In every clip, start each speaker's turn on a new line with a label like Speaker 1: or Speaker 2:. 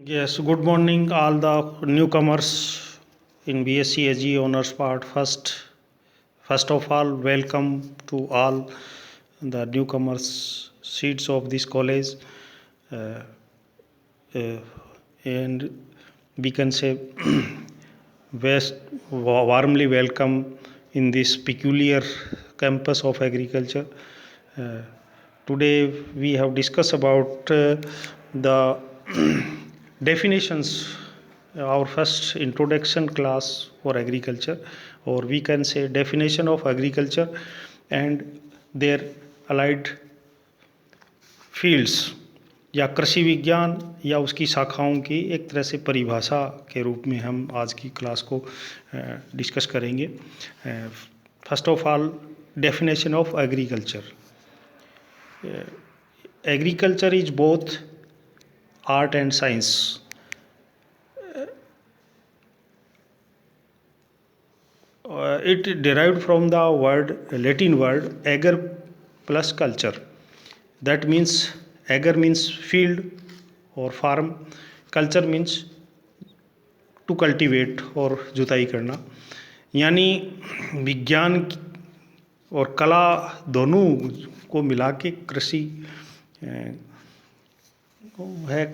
Speaker 1: Yes, good morning, all the newcomers in BSc AG honors part. First of all, welcome to all the newcomers seats of this college, uh, uh, and we can say warmly welcome in this peculiar campus of agriculture. Uh, Today we have discussed about the definitions, our first introduction class for agriculture, or we can say definition of agriculture and their allied fields या कृषि विज्ञान या उसकी शाखाओं की एक तरह से परिभाषा के रूप में हम आज की क्लास को डिस्कस करेंगे. First of all, definition of agriculture. Agriculture is both art and science. It derived from the Latin word ager plus culture. That means ager means field or farm, culture means to cultivate और जुताई करना. यानी विज्ञान और कला दोनों को मिला के कृषि है.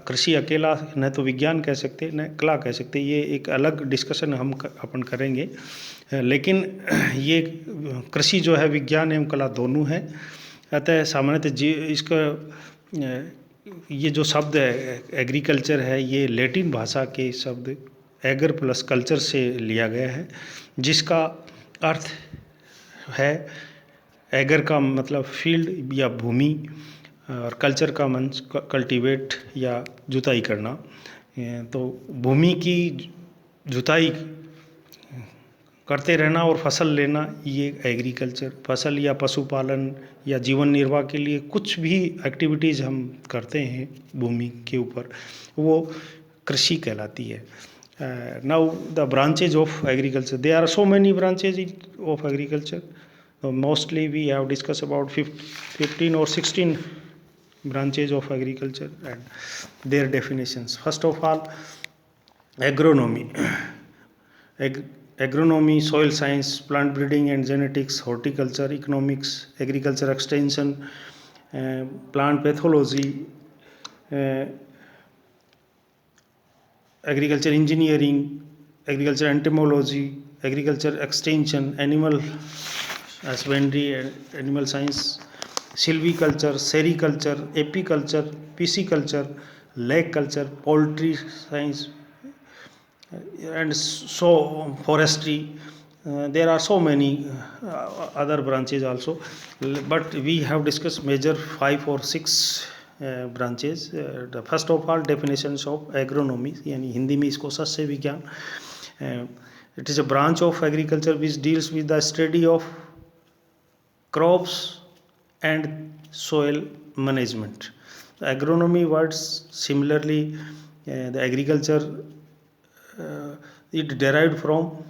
Speaker 1: कृषि अकेला न तो विज्ञान कह सकते न कला कह सकते, ये एक अलग डिस्कशन हम अपन करेंगे. लेकिन ये कृषि जो है विज्ञान एवं कला दोनों है. अतः सामान्यतः इसका ये जो शब्द है एग्रीकल्चर है, ये लैटिन भाषा के शब्द एगर प्लस कल्चर से लिया गया है, जिसका अर्थ है एगर का मतलब फील्ड या भूमि और कल्चर का मंच कल्टीवेट या जुताई करना. तो भूमि की जुताई करते रहना और फसल लेना, ये एग्रीकल्चर. फसल या पशुपालन या जीवन निर्वाह के लिए कुछ भी एक्टिविटीज़ हम करते हैं भूमि के ऊपर, वो कृषि कहलाती है. Now the branches of agriculture, there are so many branches of agriculture. Mostly we have discussed about 15 or 16 branches of agriculture and their definitions. First of all, agronomy. Agronomy, soil science, plant breeding and genetics, horticulture, economics, agriculture extension, plant pathology, agriculture engineering, agriculture entomology, agriculture extension, animal husbandry and animal science, silviculture, sericulture, apiculture, pisciculture, lake culture, poultry science, and so forestry. There are so many other branches also, but we have discussed major 5 or 6 branches. The first of all, definitions of agronomy, यानी हिंदी में इसको सस्य विज्ञान. It is a branch of agriculture which deals with the study of crops and soil management. Agronomy words similarly, the agriculture, it derived from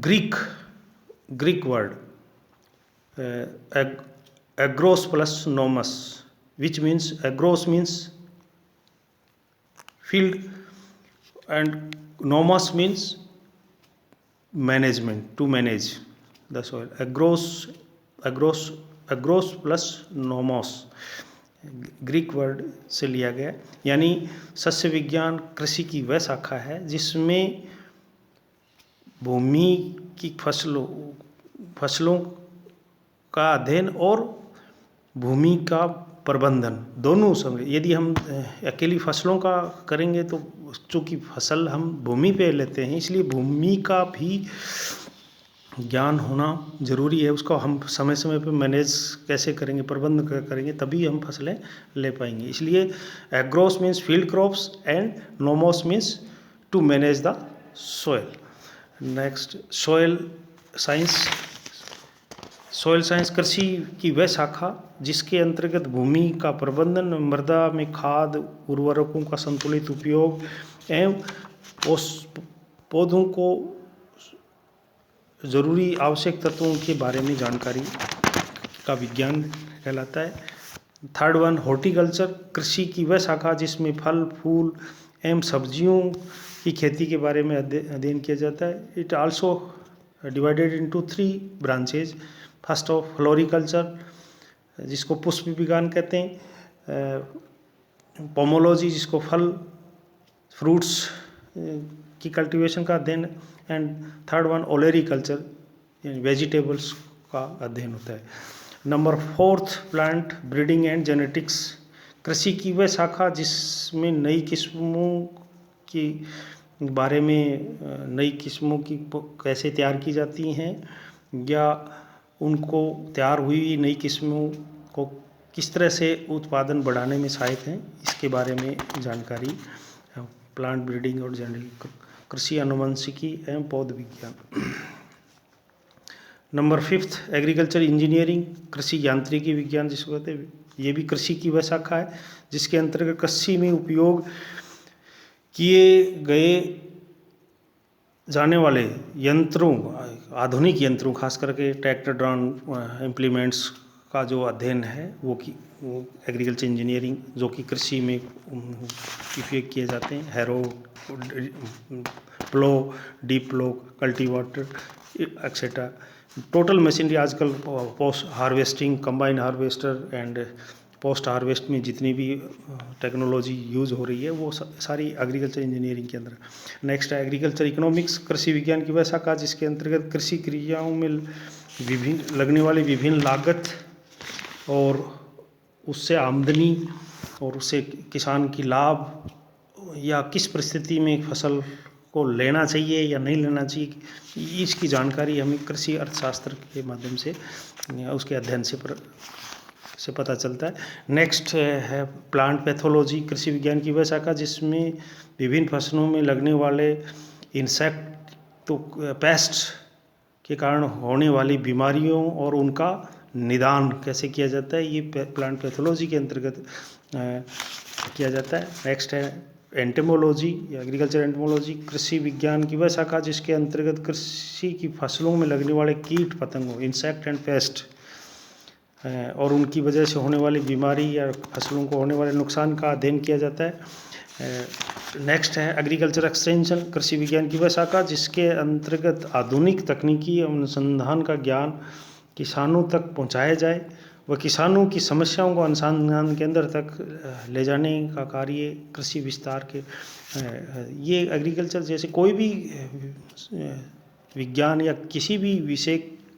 Speaker 1: Greek word agros plus nomos, which means agros means field and nomos means management, to manage the soil. Agros plus nomos Greek word से लिया गया. यानी सस्य विज्ञान कृषि की वह शाखा है जिसमें भूमि की फसलों का अध्ययन और भूमि का प्रबंधन दोनों समय. यदि हम अकेली फसलों का करेंगे तो चूँकि फसल हम भूमि पे लेते हैं, इसलिए भूमि का भी ज्ञान होना ज़रूरी है. उसको हम समय समय पे मैनेज कैसे करेंगे, प्रबंध करेंगे, तभी हम फसलें ले पाएंगे. इसलिए agros means field crops and nomos means to manage the soil. Next, soil science. Soil science कृषि की वह शाखा जिसके अंतर्गत भूमि का प्रबंधन, मृदा में खाद उर्वरकों का संतुलित उपयोग एवं उस पौधों को ज़रूरी आवश्यक तत्वों के बारे में जानकारी का विज्ञान कहलाता है. थर्ड वन हॉर्टिकल्चर, कृषि की वह शाखा जिसमें फल फूल एवं सब्जियों की खेती के बारे में अध्ययन किया जाता है। It also divided into 3 branches. First of floriculture, जिसको पुष्प विज्ञान कहते हैं, पोमोलॉजी जिसको फल फ्रूट्स की कल्टीवेशन का अध्ययन, एंड थर्ड वन ओलेरिकल्चर यानी वेजिटेबल्स का अध्ययन होता है। Number 4 plant breeding and genetics, कृषि की वह शाखा जिसमें नई किस्मों के बारे में, नई किस्मों की कैसे तैयार की जाती हैं या उनको तैयार हुई नई किस्मों को किस तरह से उत्पादन बढ़ाने में सहायक हैं, इसके बारे में जानकारी। प्लांट ब्रीडिंग और जेनेटिक, कृषि आनुवंशिकी एवं पौध विज्ञान। नंबर 5 एग्रीकल्चर इंजीनियरिंग, कृषि यांत्रिकी विज्ञान जिसको कहते हैं, ये भी कृषि की वह शाखा है जिसके अंतर्गत कृषि में उपयोग किए गए जाने वाले यंत्रों, आधुनिक यंत्रों, खास करके ट्रैक्टर ड्रोन इम्प्लीमेंट्स का जो अध्ययन है वो एग्रीकल्चर इंजीनियरिंग, जो कि कृषि में उपयोग किए जाते हैं। हैरो, प्लो, डीप प्लो, कल्टीवेटर एक्सेट्रा। टोटल मशीनरी आजकल post harvesting, combine harvester and post harvest में जितनी भी टेक्नोलॉजी यूज़ हो रही है वो सारी एग्रीकल्चर इंजीनियरिंग के अंदर। नेक्स्ट है एग्रीकल्चर इकोनॉमिक्स, कृषि विज्ञान की वह शाखा जिसके अंतर्गत कृषि क्रियाओं में लगने वाली विभिन्न लागत और उससे आमदनी और उससे किसान की लाभ या किस परिस्थिति में फसल को लेना चाहिए या नहीं लेना चाहिए, इसकी जानकारी हमें कृषि अर्थशास्त्र के माध्यम से उसके अध्ययन से पता चलता है। नेक्स्ट है प्लांट पैथोलॉजी, कृषि विज्ञान की वह शाखा जिसमें विभिन्न फसलों में लगने वाले इंसेक्ट तो पेस्ट के कारण होने वाली बीमारियों और उनका निदान कैसे किया जाता है, ये प्लांट पैथोलॉजी के अंतर्गत किया जाता है। नेक्स्ट है एंटेमोलॉजी या एग्रीकल्चर एंटेमोलॉजी, कृषि विज्ञान की वह शाखा जिसके अंतर्गत कृषि की फसलों में लगने वाले कीट पतंगों, इंसेक्ट एंड पेस्ट, और उनकी वजह से होने वाली बीमारी या फसलों को होने वाले नुकसान का अध्ययन किया जाता है। नेक्स्ट है एग्रीकल्चर एक्सटेंशन, कृषि विज्ञान की वह शाखा जिसके अंतर्गत आधुनिक तकनीकी अनुसंधान का ज्ञान किसानों तक पहुंचाया जाए व किसानों की समस्याओं को अनुसंधान केंद्र तक ले जाने का कार्य कृषि विस्तार के। ये एग्रीकल्चर जैसे कोई भी विज्ञान या किसी भी विषय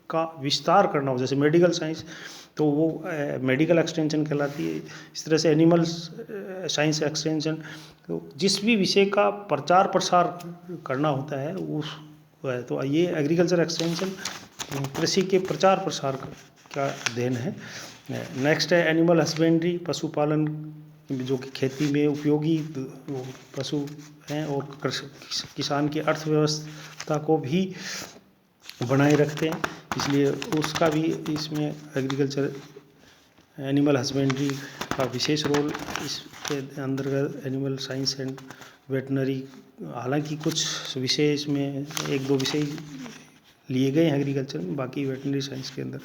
Speaker 1: का विस्तार करना हो, जैसे मेडिकल साइंस तो वो मेडिकल एक्सटेंशन कहलाती है। इस तरह से एनिमल साइंस एक्सटेंशन, तो जिस भी विषय का प्रचार प्रसार करना होता है उस तो ये एग्रीकल्चर एक्सटेंशन कृषि के प्रचार प्रसार का अध्ययन है। नेक्स्ट है एनिमल हस्बेंड्री, पशुपालन, जो कि खेती में उपयोगी पशु हैं और किसान की अर्थव्यवस्था को भी बनाए रखते हैं, इसलिए उसका भी इसमें एग्रीकल्चर एनिमल हस्बेंड्री का विशेष रोल इसके अंतर्गत। एनिमल साइंस एंड वेटनरी, हालांकि कुछ विषय इसमें 1-2 विषय लिए गए हैं एग्रीकल्चर में, बाकी वेटनरी साइंस के अंदर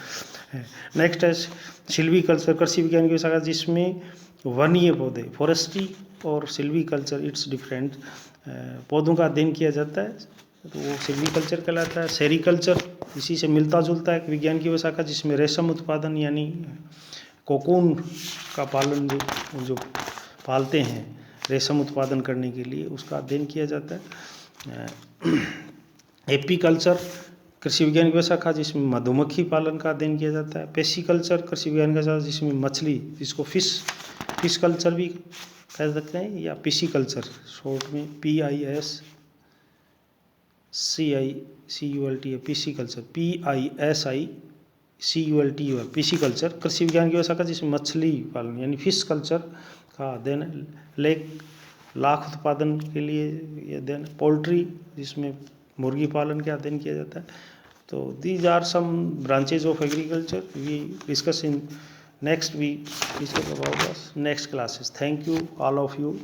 Speaker 1: है। नेक्स्ट है सिल्वीकल्चर, कृषि विज्ञान की शाखा जिसमें वन्य पौधे, फॉरेस्ट्री और सिल्वीकल्चर, इट्स डिफरेंट, पौधों का अध्ययन किया जाता है, तो वो सिल्वीकल्चर कहलाता है। सेरीकल्चर इसी से मिलता जुलता है विज्ञान की वह शाखा जिसमें रेशम उत्पादन यानी कोकून का पालन, जो पालते हैं रेशम उत्पादन करने के लिए, उसका अध्ययन किया जाता है। एपीकल्चर, कृषि विज्ञान की वह शाखा जिसमें मधुमक्खी पालन का अध्ययन किया जाता है। पेसिकल्चर, कृषि विज्ञान का शाखा जिसमें मछली, जिसको फिश कल्चर भी कह सकते हैं या पिसिकल्चर शॉर्ट में, PISCICULT है पिसिकल्चर, PISICULT पिसिकल्चर, कृषि विज्ञान की वह शाखा जिसमें मछली पालन यानी फिश कल्चर का अध्ययन। लाख उत्पादन के लिए ये अध्ययन। पोल्ट्री, जिसमें मुर्गी पालन का अध्ययन किया जाता है। तो these are some branches of agriculture we discuss in next, we discuss about the next classes. Thank you all of you.